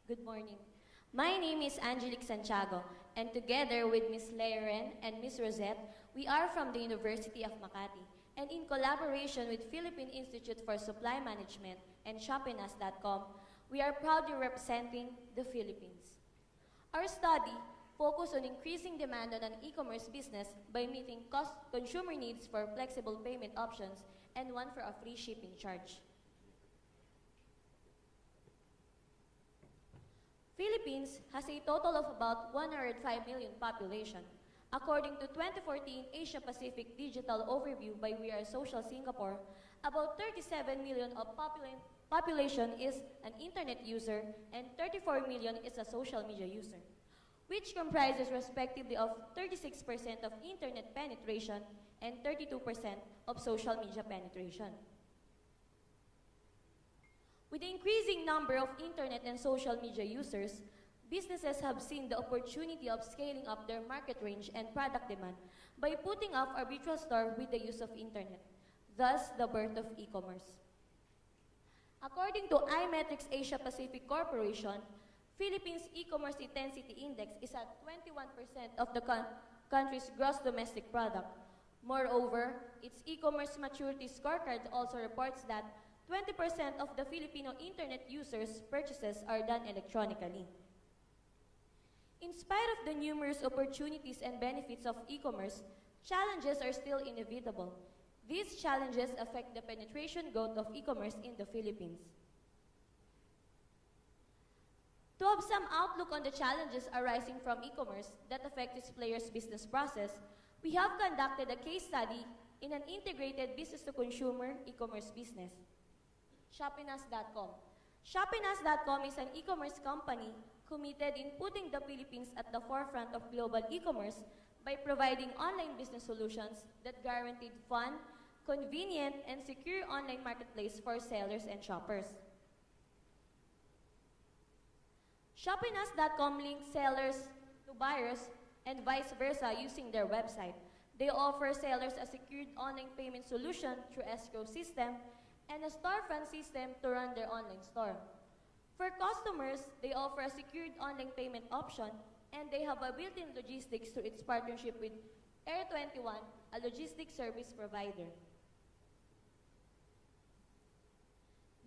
Good morning. My name is Angelique Santiago, and together with Ms. Leiren and Ms. Rosette, we are from the University of Makati. And in collaboration with Philippine Institute for Supply Management and Shopinas.com, we are proudly representing the Philippines. Our study focused on increasing demand on an e-commerce business by meeting consumer needs for flexible payment options and one for a free shipping charge. Philippines has a total of about 105 million population. According to 2014 Asia Pacific Digital Overview by We Are Social Singapore, about 37 million of population is an internet user and 34 million is a social media user, which comprises respectively of 36% of internet penetration and 32% of social media penetration. With the increasing number of internet and social media users, businesses have seen the opportunity of scaling up their market range and product demand by putting up a virtual store with the use of internet, thus the birth of e-commerce. According to iMetrics Asia Pacific Corporation, Philippines' e-commerce intensity index is at 21% of the country's gross domestic product. Moreover, its e-commerce maturity scorecard also reports that 20% of the Filipino internet users' purchases are done electronically. In spite of the numerous opportunities and benefits of e-commerce, challenges are still inevitable. These challenges affect the penetration growth of e-commerce in the Philippines. To have some outlook on the challenges arising from e-commerce that affect its players' business process, we have conducted a case study in an integrated business-to-consumer e-commerce business. Shopinas.com. Shopinas.com is an e-commerce company committed in putting the Philippines at the forefront of global e-commerce by providing online business solutions that guaranteed fun, convenient, and secure online marketplace for sellers and shoppers. Shopinas.com links sellers to buyers and vice versa using their website. They offer sellers a secured online payment solution through escrow system and a storefront system to run their online store. For customers, they offer a secured online payment option, and they have a built-in logistics through its partnership with Air21, a logistics service provider.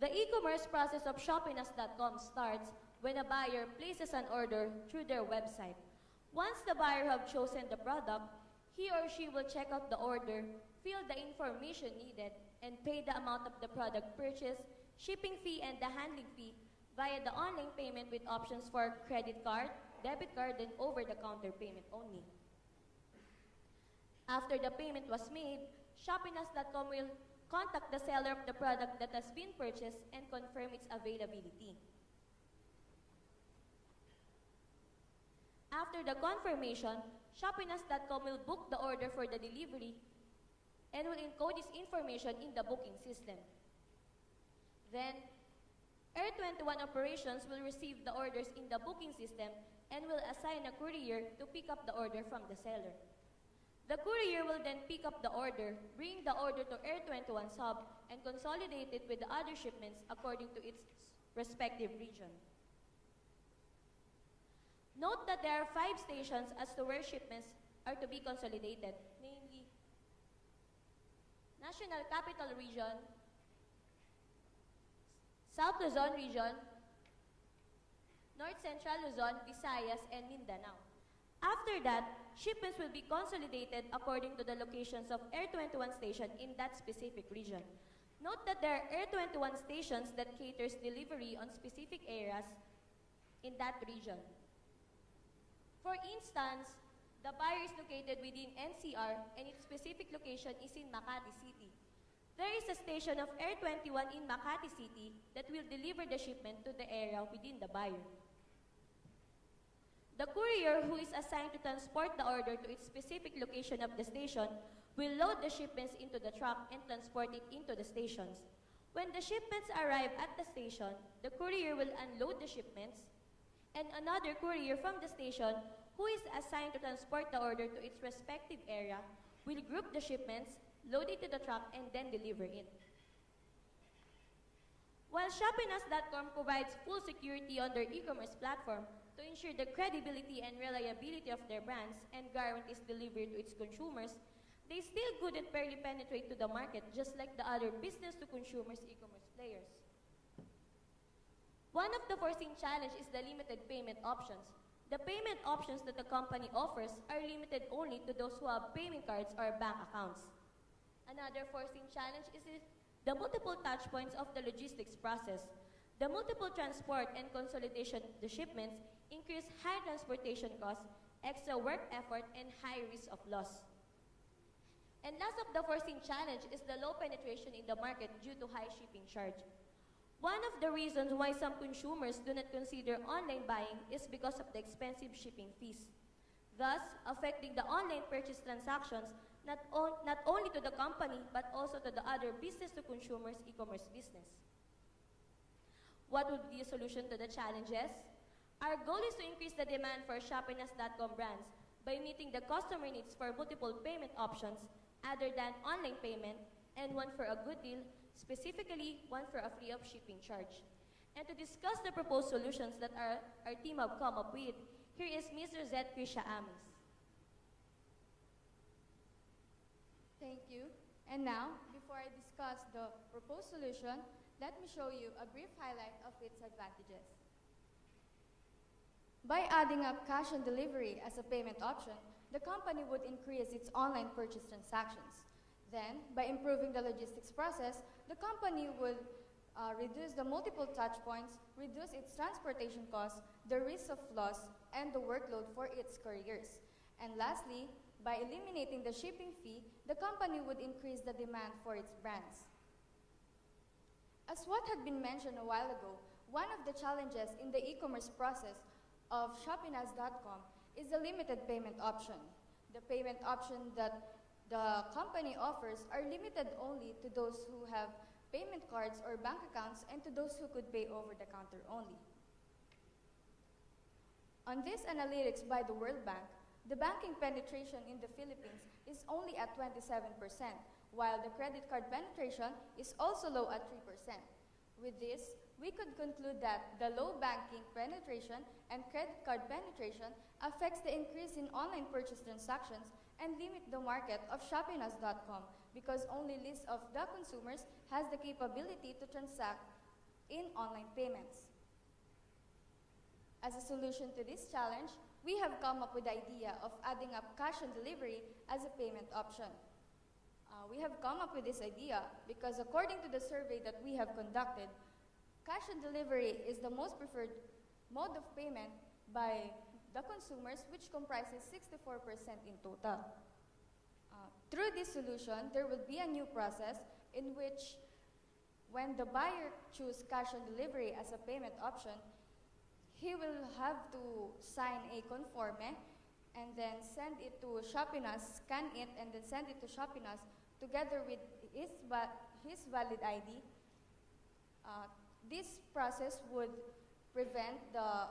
The e-commerce process of Shopinas.com starts when a buyer places an order through their website. Once the buyer has chosen the product, he or she will check out the order, fill the information needed, and pay the amount of the product purchased, shipping fee, and the handling fee via the online payment with options for credit card, debit card, and over-the-counter payment only. After the payment was made, Shopinas.com will contact the seller of the product that has been purchased and confirm its availability. After the confirmation, Shopinas.com will book the order for the delivery and will encode this information in the booking system. Then, Air21 operations will receive the orders in the booking system and will assign a courier to pick up the order from the seller. The courier will then pick up the order, bring the order to Air21's hub, and consolidate it with the other shipments according to its respective region. Note that there are 5 stations as to where shipments are to be consolidated, namely National Capital Region, South Luzon Region, North Central Luzon, Visayas, and Mindanao. After that, shipments will be consolidated according to the locations of Air21 station in that specific region. Note that there are Air21 stations that caters delivery on specific areas in that region. For instance, the buyer is located within NCR and its specific location is in Makati City. There is a station of Air21 in Makati City that will deliver the shipment to the area within the buyer. The courier who is assigned to transport the order to its specific location of the station will load the shipments into the truck and transport it into the stations. When the shipments arrive at the station, the courier will unload the shipments, and another courier from the station who is assigned to transport the order to its respective area will group the shipments, load it to the truck, and then deliver it. While Shopinas.com provides full security on their e-commerce platform to ensure the credibility and reliability of their brands and guarantees delivery to its consumers, they still couldn't barely penetrate to the market just like the other business-to-consumers e-commerce players. One of the foreseen challenges is the limited payment options. The payment options that the company offers are limited only to those who have payment cards or bank accounts. Another foreseen challenge is the multiple touchpoints of the logistics process. The multiple transport and consolidation of the shipments increase high transportation costs, extra work effort, and high risk of loss. And last of the foreseen challenge is the low penetration in the market due to high shipping charge. One of the reasons why some consumers do not consider online buying is because of the expensive shipping fees, thus affecting the online purchase transactions not only to the company but also to the other business-to-consumers e-commerce business. What would be a solution to the challenges? Our goal is to increase the demand for Shopinas.com brands by meeting the customer needs for multiple payment options other than online payment and one for a good deal, specifically one for a free of shipping charge. And to discuss the proposed solutions that our team have come up with, here is Ms. Rosette Krisha Amis. Thank you. And now, before I discuss the proposed solution, let me show you a brief highlight of its advantages. By adding up cash on delivery as a payment option, the company would increase its online purchase transactions. Then, by improving the logistics process, the company would reduce the multiple touch points, reduce its transportation costs, the risk of loss, and the workload for its couriers. And lastly, by eliminating the shipping fee, the company would increase the demand for its brands. As what had been mentioned a while ago, one of the challenges in the e-commerce process of Shopinas.com is the limited payment option. The payment option that the company offers are limited only to those who have payment cards or bank accounts and to those who could pay over the counter only. On this analytics by the World Bank, the banking penetration in the Philippines is only at 27%, while the credit card penetration is also low at 3%. With this, we could conclude that the low banking penetration and credit card penetration affects the increase in online purchase transactions and limit the market of Shopinas.com because only list of the consumers has the capability to transact in online payments. As a solution to this challenge, we have come up with the idea of adding up cash on delivery as a payment option. We have come up with this idea because according to the survey that we have conducted, cash on delivery is the most preferred mode of payment by the consumers, which comprises 64% in total. Through this solution, there will be a new process in which when the buyer chooses cash on delivery as a payment option, he will have to sign a conforme and then send it to Shopinas, scan it, and then send it to Shopinas together with his valid ID. This process would prevent the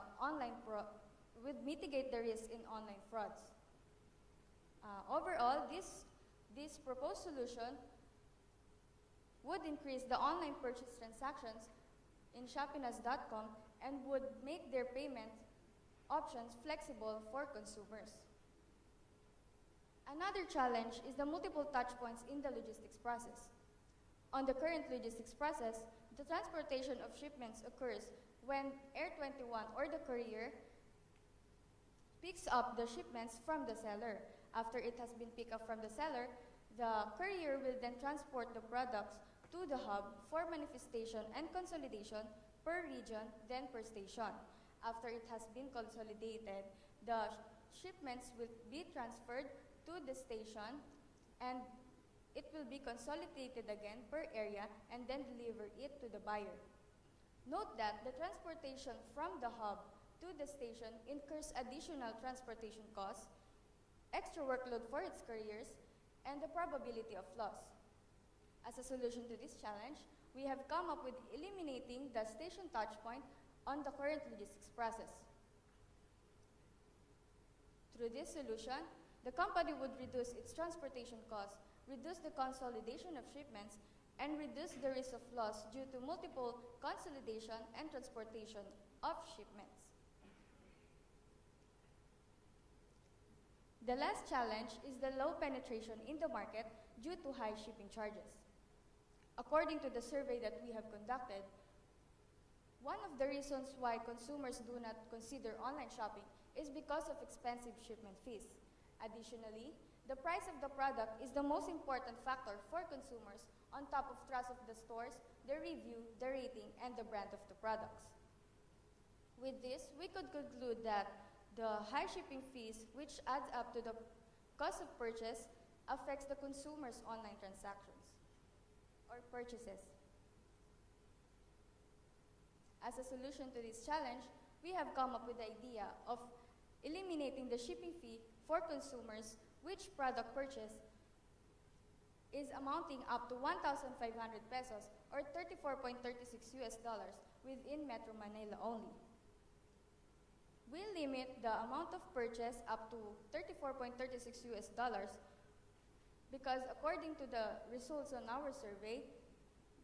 would mitigate the risk in online frauds. Overall, this proposed solution would increase the online purchase transactions in Shopinas.com and would make their payment options flexible for consumers. Another challenge is the multiple touchpoints in the logistics process. On the current logistics process, the transportation of shipments occurs when Air 21 or the courier picks up the shipments from the seller. After it has been picked up from the seller, the courier will then transport the products to the hub for manifestation and consolidation per region, then per station. After it has been consolidated, the shipments will be transferred to the station and it will be consolidated again per area and then deliver it to the buyer. Note that the transportation from the hub to the station incurs additional transportation costs, extra workload for its couriers, and the probability of loss. As a solution to this challenge, we have come up with eliminating the station touchpoint on the current logistics process. Through this solution, the company would reduce its transportation costs, reduce the consolidation of shipments, and reduce the risk of loss due to multiple consolidation and transportation of shipments. The last challenge is the low penetration in the market due to high shipping charges. According to the survey that we have conducted, one of the reasons why consumers do not consider online shopping is because of expensive shipment fees. Additionally, the price of the product is the most important factor for consumers on top of trust of the stores, the review, the rating, and the brand of the products. With this, we could conclude that the high shipping fees, which adds up to the cost of purchase, affects the consumer's online transactions or purchases. As a solution to this challenge, we have come up with the idea of eliminating the shipping fee for consumers which product purchase is amounting up to 1,500 pesos or $34.36 within Metro Manila only. We limit the amount of purchase up to $34.36 because according to the results on our survey,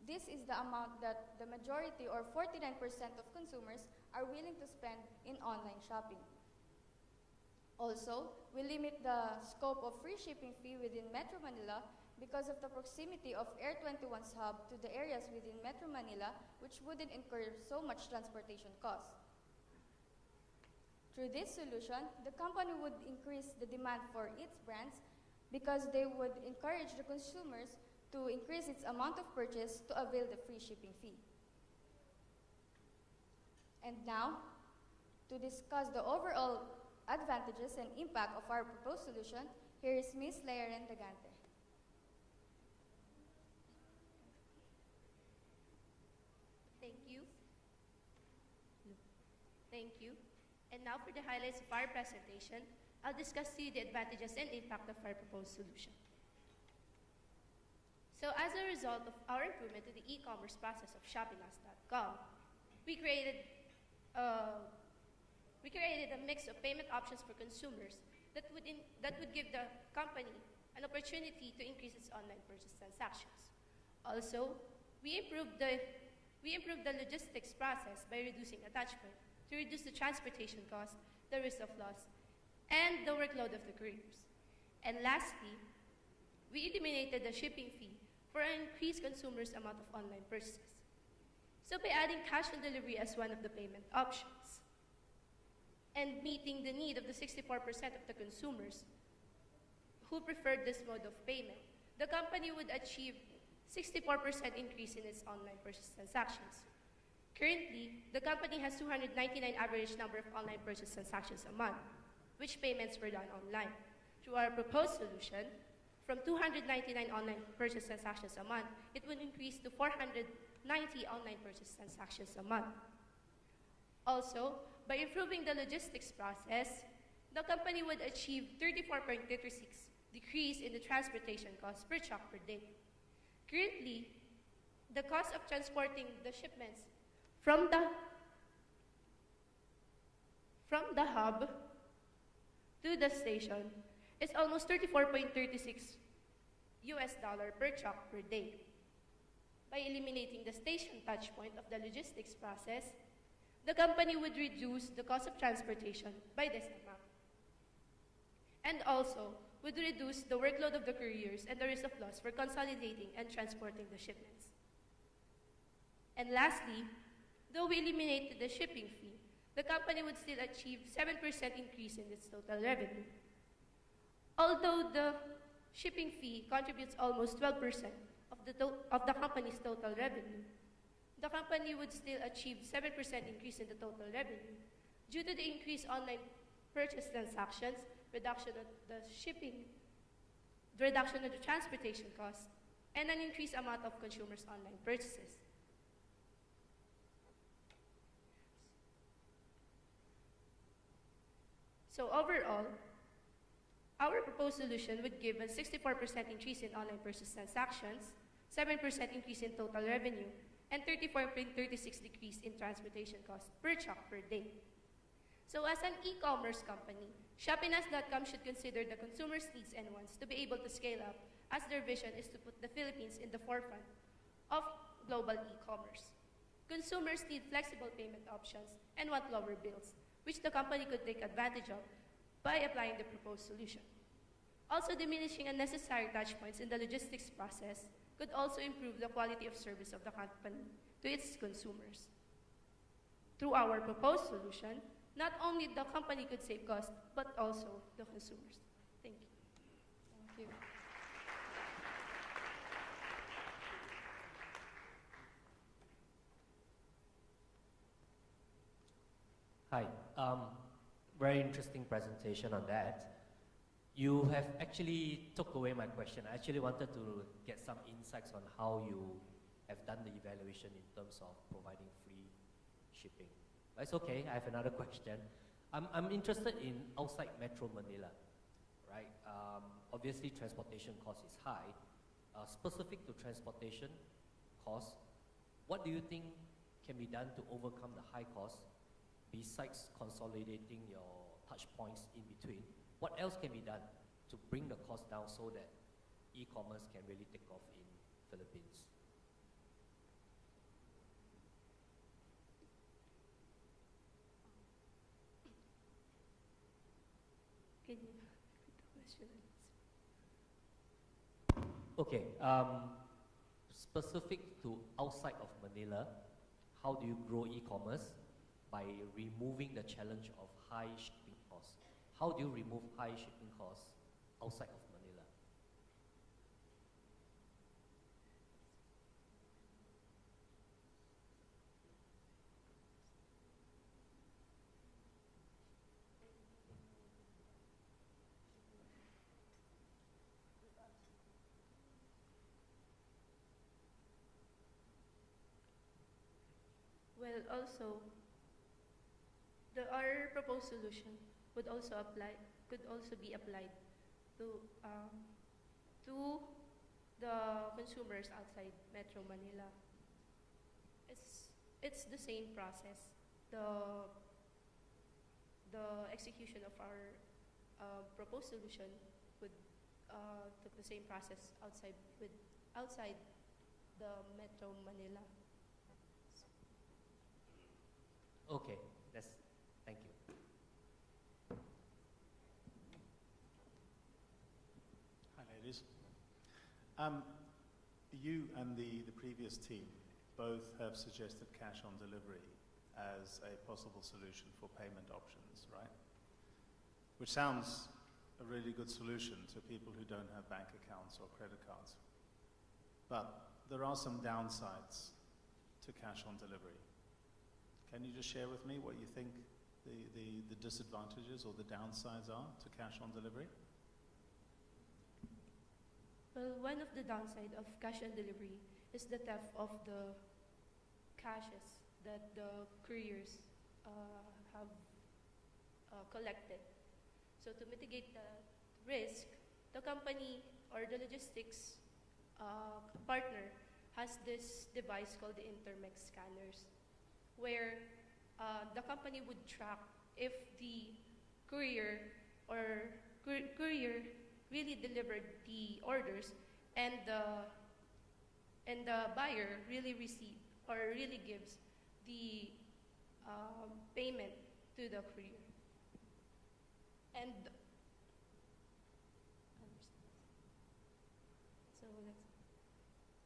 this is the amount that the majority or 49% of consumers are willing to spend in online shopping. Also, we limit the scope of free shipping fee within Metro Manila because of the proximity of Air 21's hub to the areas within Metro Manila, which wouldn't incur so much transportation costs. Through this solution, the company would increase the demand for its brands because they would encourage the consumers to increase its amount of purchase to avail the free shipping fee. And now, to discuss the overall advantages and impact of our proposed solution, here is Ms. Learen Dagante. Thank you. Thank you. And now for the highlights of our presentation, I'll discuss to you the advantages and impact of our proposed solution. So as a result of our improvement to the e-commerce process of shoppingus.com, we created a mix of payment options for consumers that would give the company an opportunity to increase its online purchase transactions. Also, we improved the logistics process by reducing attachment to reduce the transportation cost, the risk of loss, and the workload of the couriers. And lastly, we eliminated the shipping fee for an increased consumers' amount of online purchases. So by adding cash on delivery as one of the payment options, and meeting the need of the 64% of the consumers who preferred this mode of payment, the company would achieve 64% increase in its online purchase transactions. Currently, the company has 299 average number of online purchase transactions a month, which payments were done online. Through our proposed solution, from 299 online purchase transactions a month, it would increase to 490 online purchase transactions a month. Also, by improving the logistics process, the company would achieve 34.36 decrease in the transportation cost per truck per day. Currently, the cost of transporting the shipments from the hub to the station is almost $34.36 per truck per day. By eliminating the station touch point of the logistics process, the company would reduce the cost of transportation by this amount. And also, would reduce the workload of the couriers and the risk of loss for consolidating and transporting the shipments. And lastly, though we eliminated the shipping fee, the company would still achieve 7% increase in its total revenue. Although the shipping fee contributes almost 12% of the company's total revenue, the company would still achieve 7% increase in the total revenue due to the increased online purchase transactions, reduction of the transportation costs, and an increased amount of consumers' online purchases. So overall, our proposed solution would give a 64% increase in online purchase transactions, 7% increase in total revenue, and 34.36 decrease in transportation costs per truck per day. So as an e-commerce company, shoppingus.com should consider the consumer's needs and wants to be able to scale up, as their vision is to put the Philippines in the forefront of global e-commerce. Consumers need flexible payment options and want lower bills, which the company could take advantage of by applying the proposed solution. Also, diminishing unnecessary touchpoints in the logistics process could also improve the quality of service of the company to its consumers. Through our proposed solution, not only the company could save costs, but also the consumers. Thank you. Thank you. Hi, very interesting presentation on that. You have actually took away my question. I actually wanted to get some insights on how you have done the evaluation in terms of providing free shipping. But it's okay, I have another question. I'm interested in outside Metro Manila, right? Obviously transportation cost is high. Specific to transportation cost, what do you think can be done to overcome the high cost besides consolidating your touch points in between? What else can be done to bring the cost down so that e-commerce can really take off in Philippines? Can you repeat the question? Okay, specific to outside of Manila, how do you grow e-commerce? By removing the challenge of high shipping costs. How do you remove high shipping costs outside of Manila? Well, also, our proposed solution could also be applied to the consumers outside Metro Manila. It's the same process. The execution of our proposed solution would took the same process outside the Metro Manila. Okay, thank you. Hi, ladies. You and the previous team both have suggested cash on delivery as a possible solution for payment options, right? Which sounds a really good solution to people who don't have bank accounts or credit cards. But there are some downsides to cash on delivery. Can you just share with me what you think the disadvantages or the downsides are to cash on delivery? Well, one of the downside of cash on delivery is the theft of the cashes that the couriers have collected. So to mitigate the risk, the company or the logistics partner has this device called the intermix scanners, where the company would track if the courier or courier really delivered the orders and the buyer really received or really gives the payment to the courier. And so that's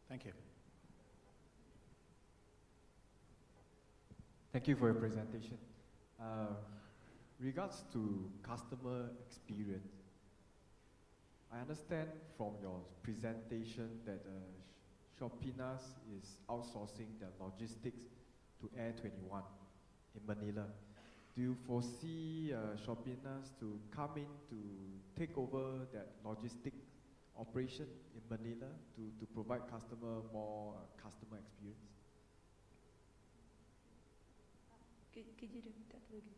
Thank you. Thank you for your presentation. Regards to customer experience, I understand from your presentation that Shopinas is outsourcing their logistics to Air 21 in Manila. Do you foresee Shopinas to come in to take over that logistic operation in Manila to provide more customer experience? Could you repeat that again?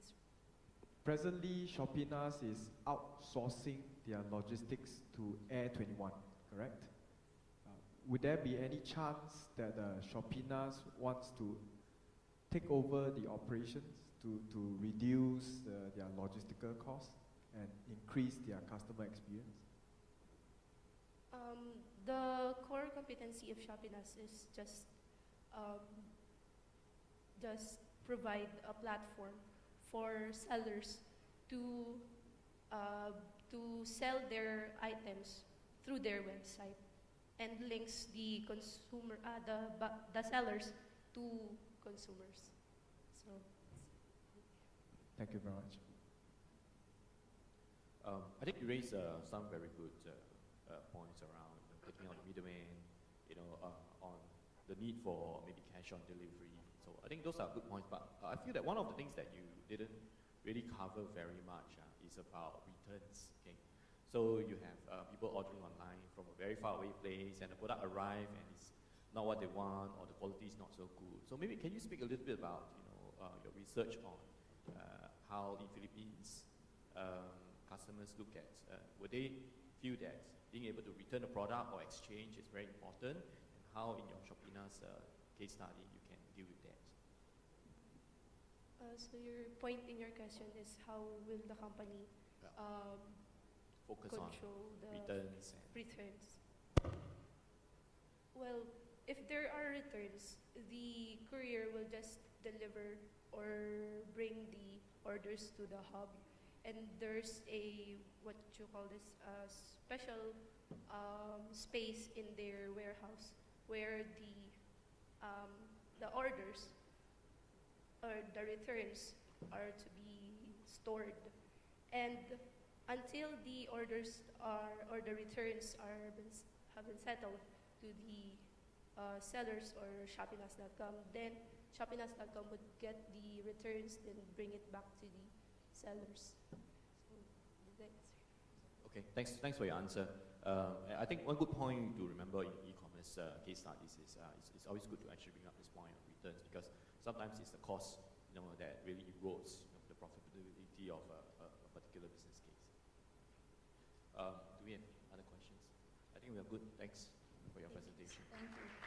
Presently, Shopinas is outsourcing their logistics to Air 21, correct? Would there be any chance that Shopinas wants to take over the operations to reduce their logistical costs and increase their customer experience? The core competency of Shopinas is um, just provide a platform for sellers to uh, to sell their items through their website and links the the sellers to consumers. So Thank you very much. I think you raised some very good points around taking on the middleman, on the need for maybe cash on delivery. So I think those are good points, but I feel that one of the things that you didn't really cover very much is about returns. Okay, so you have people ordering online from a very far away place, and the product arrive and it's not what they want, or the quality is not so good. So maybe can you speak a little bit about your research on how in Philippines customers look at, would they feel that being able to return a product or exchange is very important, and how in your Shopina's case study you can deal with that? so your point in your question is how will the company Focus on control the returns and returns? Well, if there are returns, the courier will just deliver or bring the orders to the hub, and there's a what you call this special space in their warehouse where the orders or the returns are to be stored, and until the orders or the returns have been settled to the sellers or Shopinas.com, then Shopinas.com would get the returns, then bring it back to the sellers. So, did I answer? Okay, thanks for your answer. I think one good point to remember in e-commerce case studies is it's always good to actually bring up this point of returns, because sometimes it's the cost that really erodes the profitability of a particular business case. Do we have other questions? I think we are good. Thanks for your presentation. Thank you.